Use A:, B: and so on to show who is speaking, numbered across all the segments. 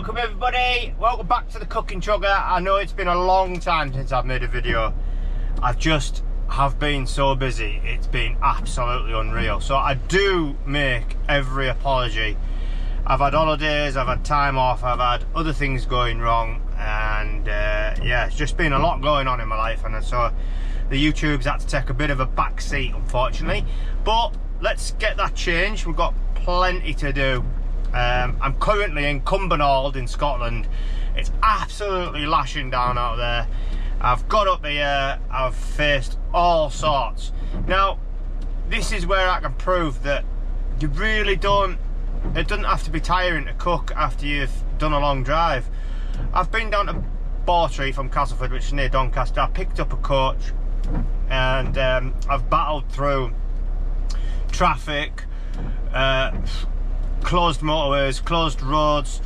A: Welcome everybody, welcome back to the Cooking Chugger. I know it's been a long time since I've made a video. I just have been so busy, it's been absolutely unreal. So I do make every apology. I've had holidays, I've had time off, I've had other things going wrong, and yeah, it's just been a lot going on in my life, and so the YouTube's had to take a bit of a back seat, unfortunately. But let's get that changed. We've got plenty to do. I'm currently in Cumbernauld in Scotland. It's absolutely lashing down out there. I've got up here, I've faced all sorts. Now, this is where I can prove that you really don't, it doesn't have to be tiring to cook after you've done a long drive. I've been down to buttery from Castleford, which is near Doncaster. I picked up a coach and I've battled through traffic, closed motorways, closed roads,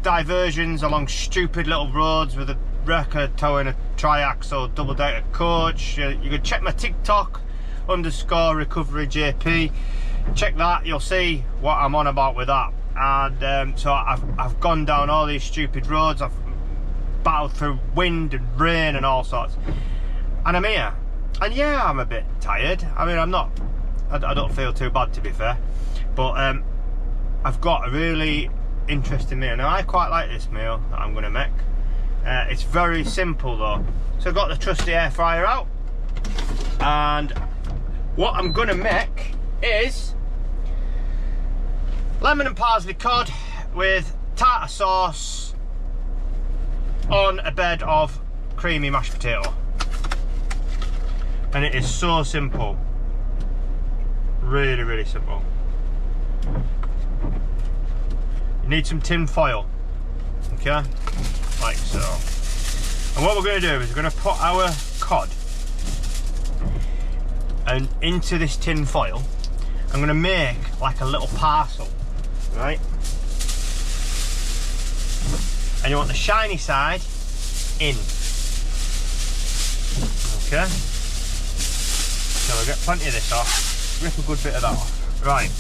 A: diversions along stupid little roads with a wrecker towing a triaxle double-decker coach. You can check my TikTok _recoveryJP. Check that, you'll see what I'm on about with that. And so I've gone down all these stupid roads. I've battled through wind and rain and all sorts, and I'm here. And yeah, I'm a bit tired. I mean, I don't feel too bad, to be fair, but I've got a really interesting meal. Now, I quite like this meal that I'm going to make. It's very simple though. So I've got the trusty air fryer out, and what I'm going to make is lemon and parsley cod with tartar sauce on a bed of creamy mashed potato. And it is so simple. Really, really simple. You need some tin foil, okay, like so. And what we're going to do is we're going to put our cod and into this tin foil. I'm going to make like a little parcel, right? And you want the shiny side in, okay? So we'll get plenty of this off, rip a good bit of that off, right?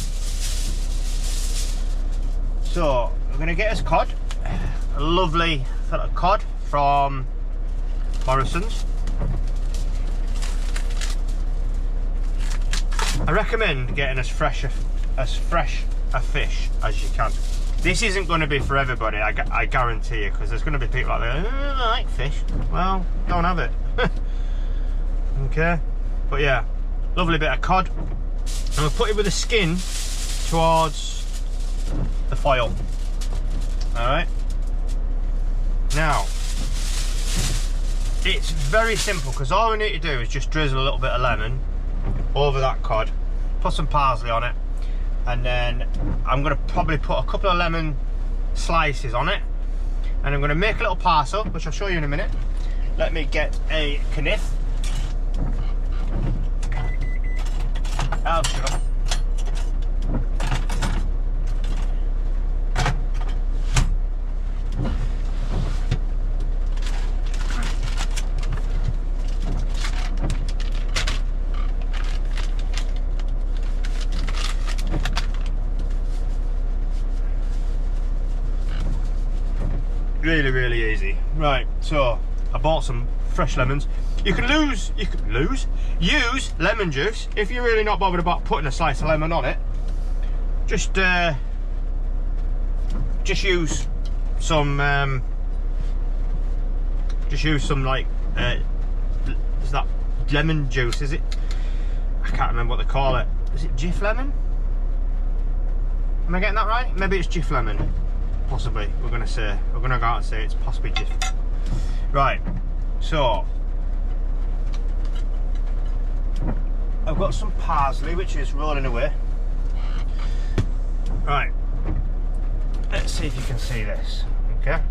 A: So we're going to get us cod, a lovely fillet of cod from Morrison's. I recommend getting as fresh a fish as you can. This isn't going to be for everybody, I guarantee you, because there's going to be people out there, I like fish. Well, don't have it. Okay, but yeah, lovely bit of cod, and we'll put it with the skin towards the foil. Alright, now it's very simple, because all we need to do is just drizzle a little bit of lemon over that cod, put some parsley on it, and then I'm going to probably put a couple of lemon slices on it, and I'm going to make a little parcel, which I'll show you in a minute. Let me get a knife. I'll show. Really, really easy. Right, so I bought some fresh lemons. You can use lemon juice if you're really not bothered about putting a slice of lemon on it. Just use some like is that lemon juice, is it? I can't remember what they call it. Is it Jif lemon? Am I getting that right? Maybe it's Jif lemon. Possibly, we're going to go out and say it's possibly Jif. Right, so I've got some parsley which is rolling away. Right, let's see if you can see this. Okay,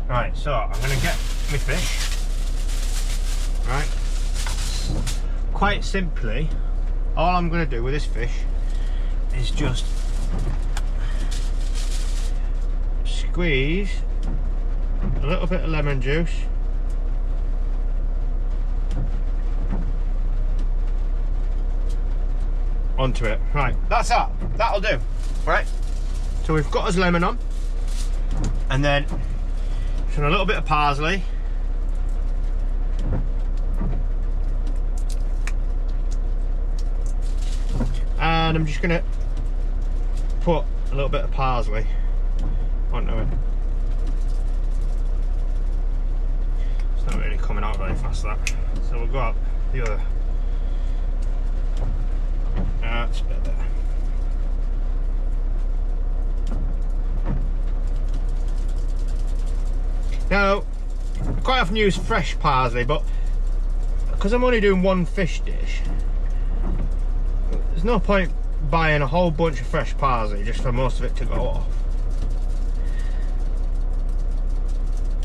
A: right, so I'm going to get my fish. Right, quite simply, all I'm going to do with this fish is just squeeze a little bit of lemon juice onto it. Right, that's that. That'll do. Right. So we've got his lemon on, And then just a little bit of parsley. And I'm just gonna put a little bit of parsley onto it. It's not really coming out very fast, that. So we'll go up the other. That's a bit better. Now, I quite often use fresh parsley, but because I'm only doing one fish dish, there's no point buying a whole bunch of fresh parsley just for most of it to go off.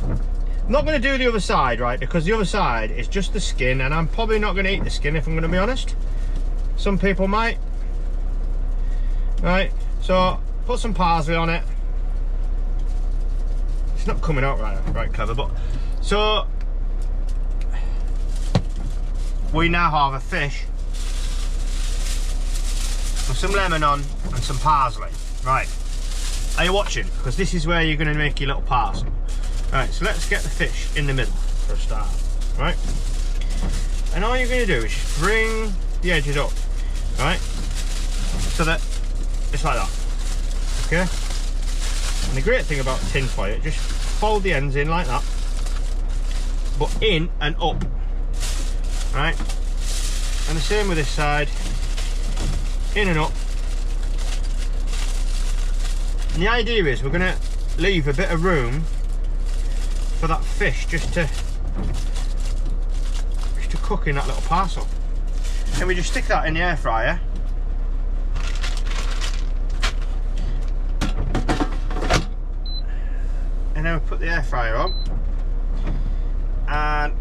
A: I'm not going to do the other side, right, because the other side is just the skin, and I'm probably not going to eat the skin if I'm going to be honest. Some people might. Right, so put some parsley on it. It's not coming out right clever, but so we now have a fish with some lemon on and some parsley. Right, are you watching? Because this is where you're going to make your little parcel. Right, so let's get the fish in the middle for a start. Right, and all you're going to do is just bring the edges up, right, so that it's like that. Okay, and the great thing about tin foil, just fold the ends in like that, but in and up, right, and the same with this side, in and up. And the idea is we're going to leave a bit of room for that fish just to cook in that little parcel. And we just stick that in the air fryer. And then we put the air fryer on. And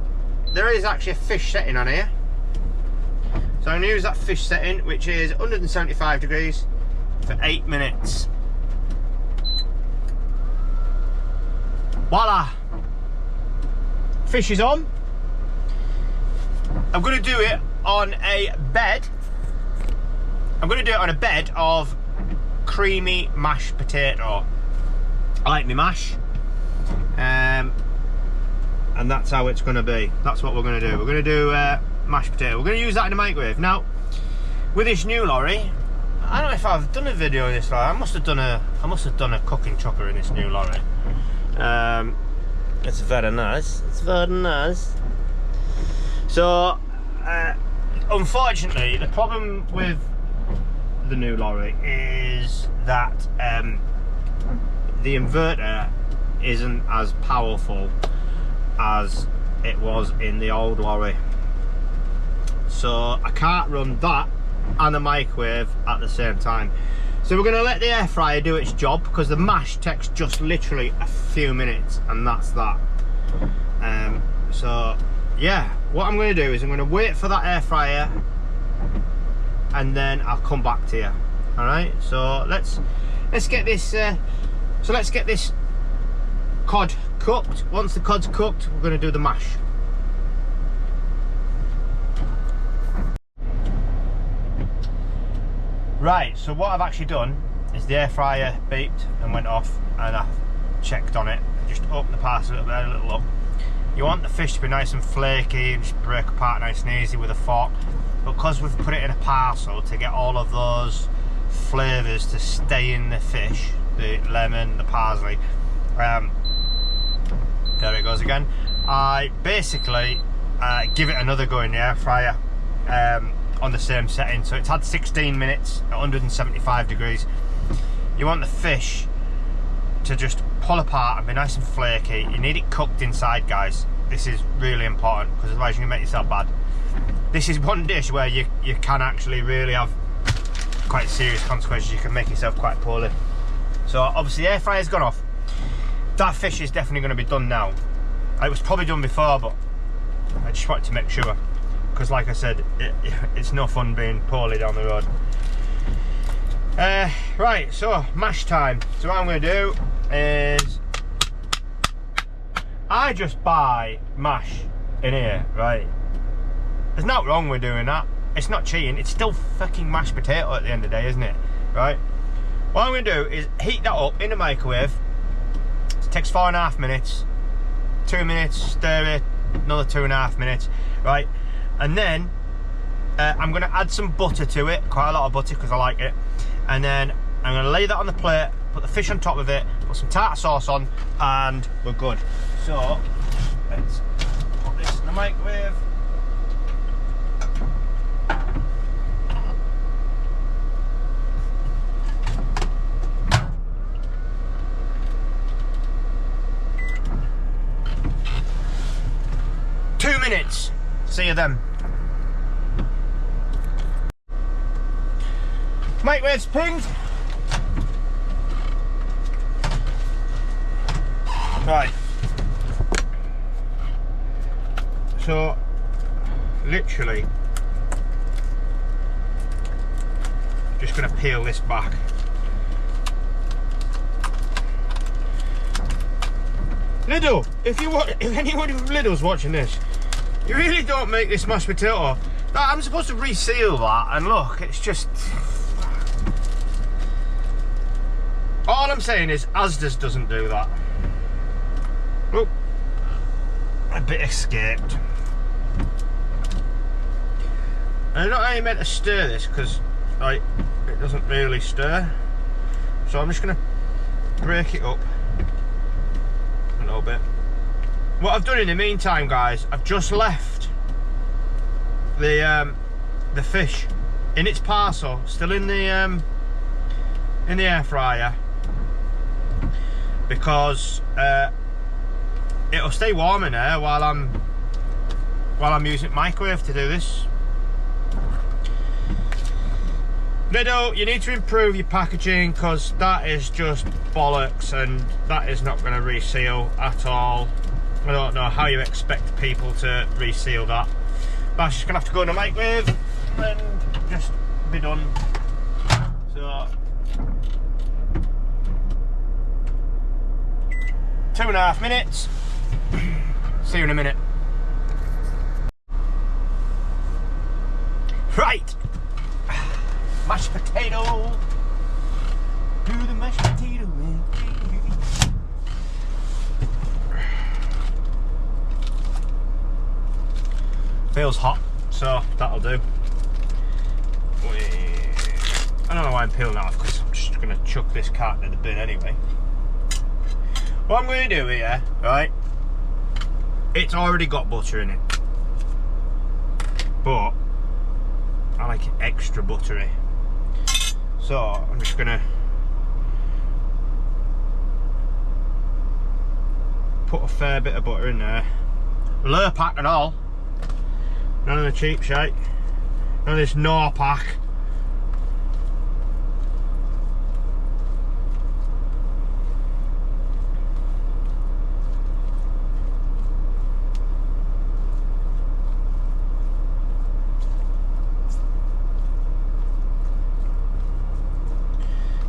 A: there is actually a fish setting on here. So I'm going to use that fish setting, which is 175 degrees for 8 minutes. Voila! Fish is on. I'm going to do it on a bed. I'm going to do it on a bed of creamy mashed potato. I like my mash. And that's how it's going to be. That's what we're going to do. We're going to do mashed potato. We're going to use that in the microwave. Now, with this new lorry, I don't know if I've done a video of this lorry. I must have done a cooking chopper in this new lorry. It's very nice. It's very nice. So, unfortunately, the problem with the new lorry is that the inverter isn't as powerful as it was in the old lorry. So I can't run that and the microwave at the same time. So we're going to let the air fryer do its job, because the mash takes just literally a few minutes, and that's that. So yeah, what I'm going to do is I'm going to wait for that air fryer, and then I'll come back to you. All right. So let's get this. Let's get this cod cooked. Once the cod's cooked, we're going to do the mash. Right, so what I've actually done is the air fryer beeped and went off, and I checked on it. Just open the parcel a little up. You want the fish to be nice and flaky and just break apart nice and easy with a fork. But because we've put it in a parcel to get all of those flavours to stay in the fish, the lemon, the parsley, there it goes again. I basically give it another go in the air fryer. On the same setting, so it's had 16 minutes at 175 degrees. You want the fish to just pull apart and be nice and flaky. You need it cooked inside, guys. This is really important, because otherwise you can make yourself bad. This is one dish where you can actually really have quite serious consequences. You can make yourself quite poorly. So obviously the air fryer's gone off. That fish is definitely going to be done now. It was probably done before, but I just wanted to make sure, because like I said, it's no fun being poorly down the road. Right, so mash time. So what I'm going to do is I just buy mash in here, right? There's nothing wrong with doing that. It's not cheating. It's still fucking mashed potato at the end of the day, isn't it? Right? What I'm going to do is heat that up in the microwave. It's Takes 4.5 minutes. 2 minutes, stir it, another 2.5 minutes, right? And then I'm going to add some butter to it, quite a lot of butter because I like it. And then I'm going to lay that on the plate, put the fish on top of it, put some tartar sauce on, and we're good. So let's put this in the microwave. Minutes. See you then. Microwave's pinged. Right. So, literally, just going to peel this back. Lidl, if anyone from Lidl's watching this, you really don't make this mashed potato. I'm supposed to reseal that, and look, it's just... All I'm saying is Asda's doesn't do that. Oh, a bit escaped. And I don't know how you meant to stir this, because like, it doesn't really stir. So I'm just going to break it up a little bit. What I've done in the meantime, guys, I've just left the fish in its parcel, still in the air fryer, because it'll stay warm in there while I'm using microwave to do this. Lidl, you need to improve your packaging, because that is just bollocks, and that is not going to reseal at all. I don't know how you expect people to reseal that. That's just going to have to go in the microwave and just be done. So, 2.5 minutes. See you in a minute. Right. Mashed potato. Do the mashed potato. Feels hot, so that'll do. I don't know why I'm peeling that off, because I'm just going to chuck this carton in the bin anyway. What I'm going to do here, right, it's already got butter in it, but I like it extra buttery. So I'm just going to put a fair bit of butter in there. Lure pack and all. None of the cheap shite. None of this Knorr pack.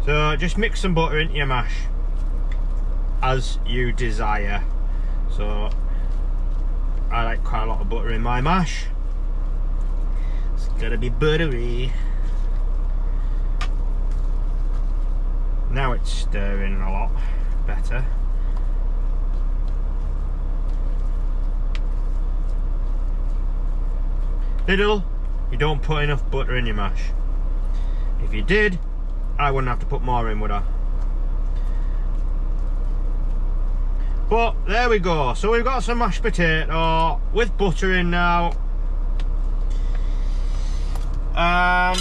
A: So just mix some butter into your mash as you desire. So I like quite a lot of butter in my mash. It's gotta be buttery. Now it's stirring a lot better. Lidl, you don't put enough butter in your mash. If you did, I wouldn't have to put more in, would I? But there we go. So we've got some mashed potato with butter in now. And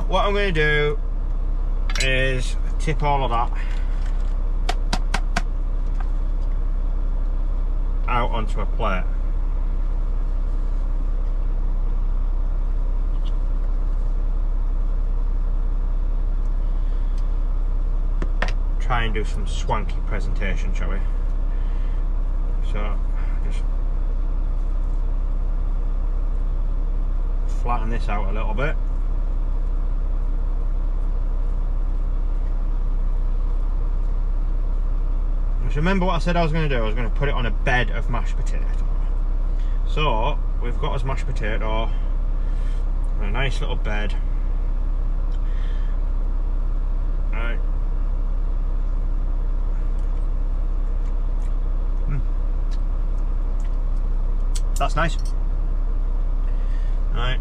A: what I'm going to do is tip all of that out onto a plate. Try and do some swanky presentation, shall we? So just flatten this out a little bit. Just remember what I said I was going to do. I was going to put it on a bed of mashed potato. So we've got us mashed potato on a nice little bed. Right. that's nice. Right.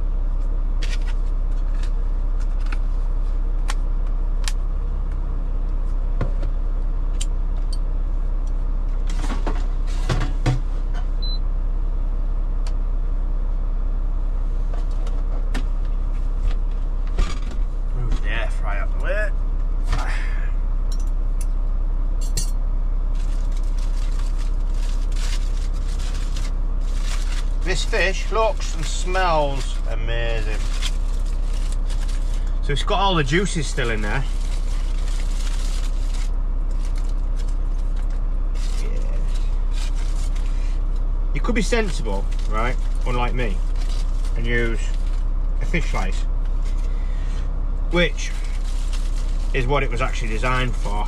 A: Move the air fryer out the way. This fish looks and smells amazing. So it's got all the juices still in there. Yes. You could be sensible, right? Unlike me, and use a fish slice, which is what it was actually designed for.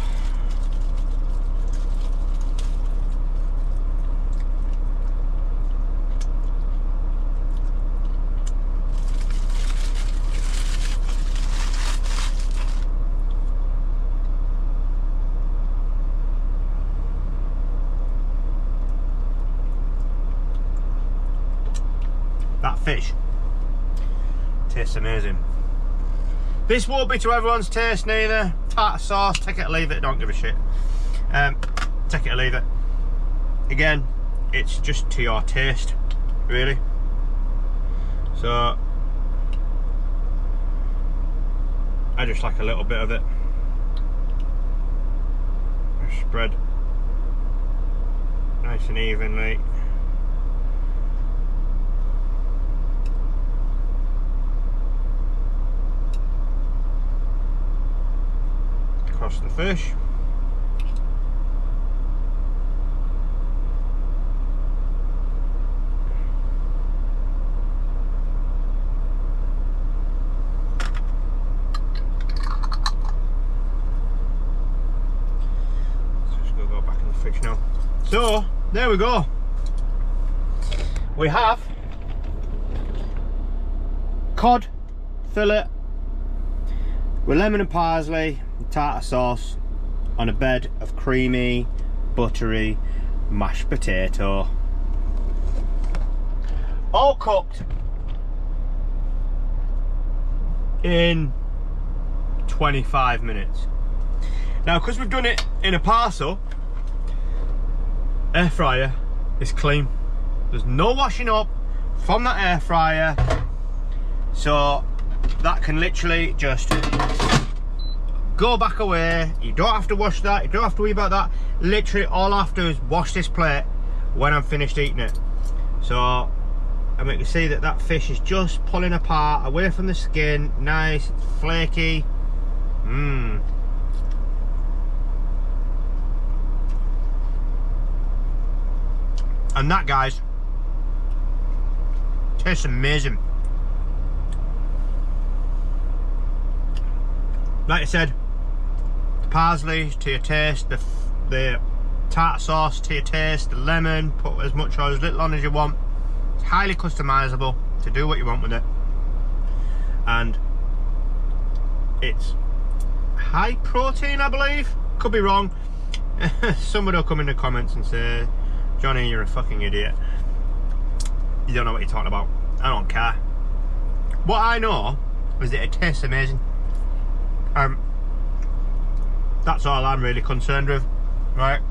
A: That fish tastes amazing. This won't be to everyone's taste neither. Tartar sauce, take it or leave it, don't give a shit. Take it or leave it. Again, it's just to your taste, really. So I just like a little bit of it. Spread nice and evenly. Across the fish. Just gonna go back in the fridge now. So there we go. We have cod fillet with lemon and parsley and tartar sauce on a bed of creamy, buttery mashed potato. All cooked in 25 minutes. Now, because we've done it in a parcel, air fryer is clean. There's no washing up from that air fryer. So that can literally just go back away. You don't have to wash that, you don't have to worry about that. Literally all I have to do is wash this plate when I'm finished eating it. So I mean, you can see that that fish is just pulling apart away from the skin. Nice, it's flaky. And that, guys, tastes amazing. Like I said, the parsley to your taste, the tartar sauce to your taste, the lemon, put as much or as little on as you want. It's highly customizable to do what you want with it. And it's high protein, I believe. Could be wrong. Somebody will come in the comments and say, Johnny, you're a fucking idiot. You don't know what you're talking about. I don't care. What I know is that it tastes amazing. That's all I'm really concerned with, right?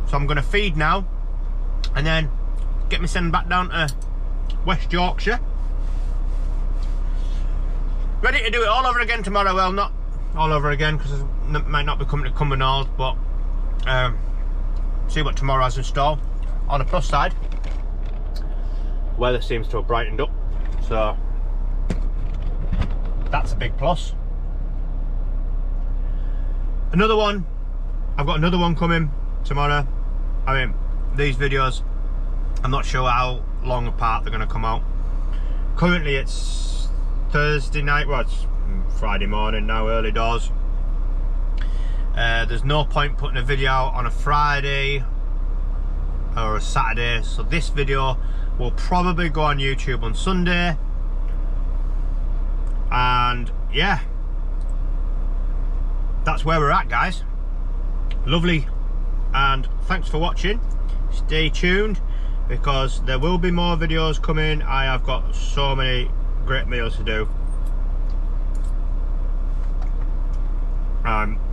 A: So I'm going to feed now and then get me sent back down to West Yorkshire. Ready to do it all over again tomorrow. Well, not all over again because I might not be coming to Cumbernauld, but see what tomorrow has in store. On the plus side, weather seems to have brightened up, so that's a big plus. Another one, I've got another one coming tomorrow. I mean, these videos, I'm not sure how long apart they're going to come out. Currently it's Thursday night, well it's Friday morning now, early doors. There's no point putting a video out on a Friday or a Saturday, so this video will probably go on YouTube on Sunday. And yeah, that's where we're at, guys. Lovely, and thanks for watching. Stay tuned because there will be more videos coming. I have got so many great meals to do.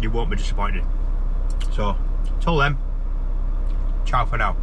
A: You won't be disappointed. So, till then, ciao for now.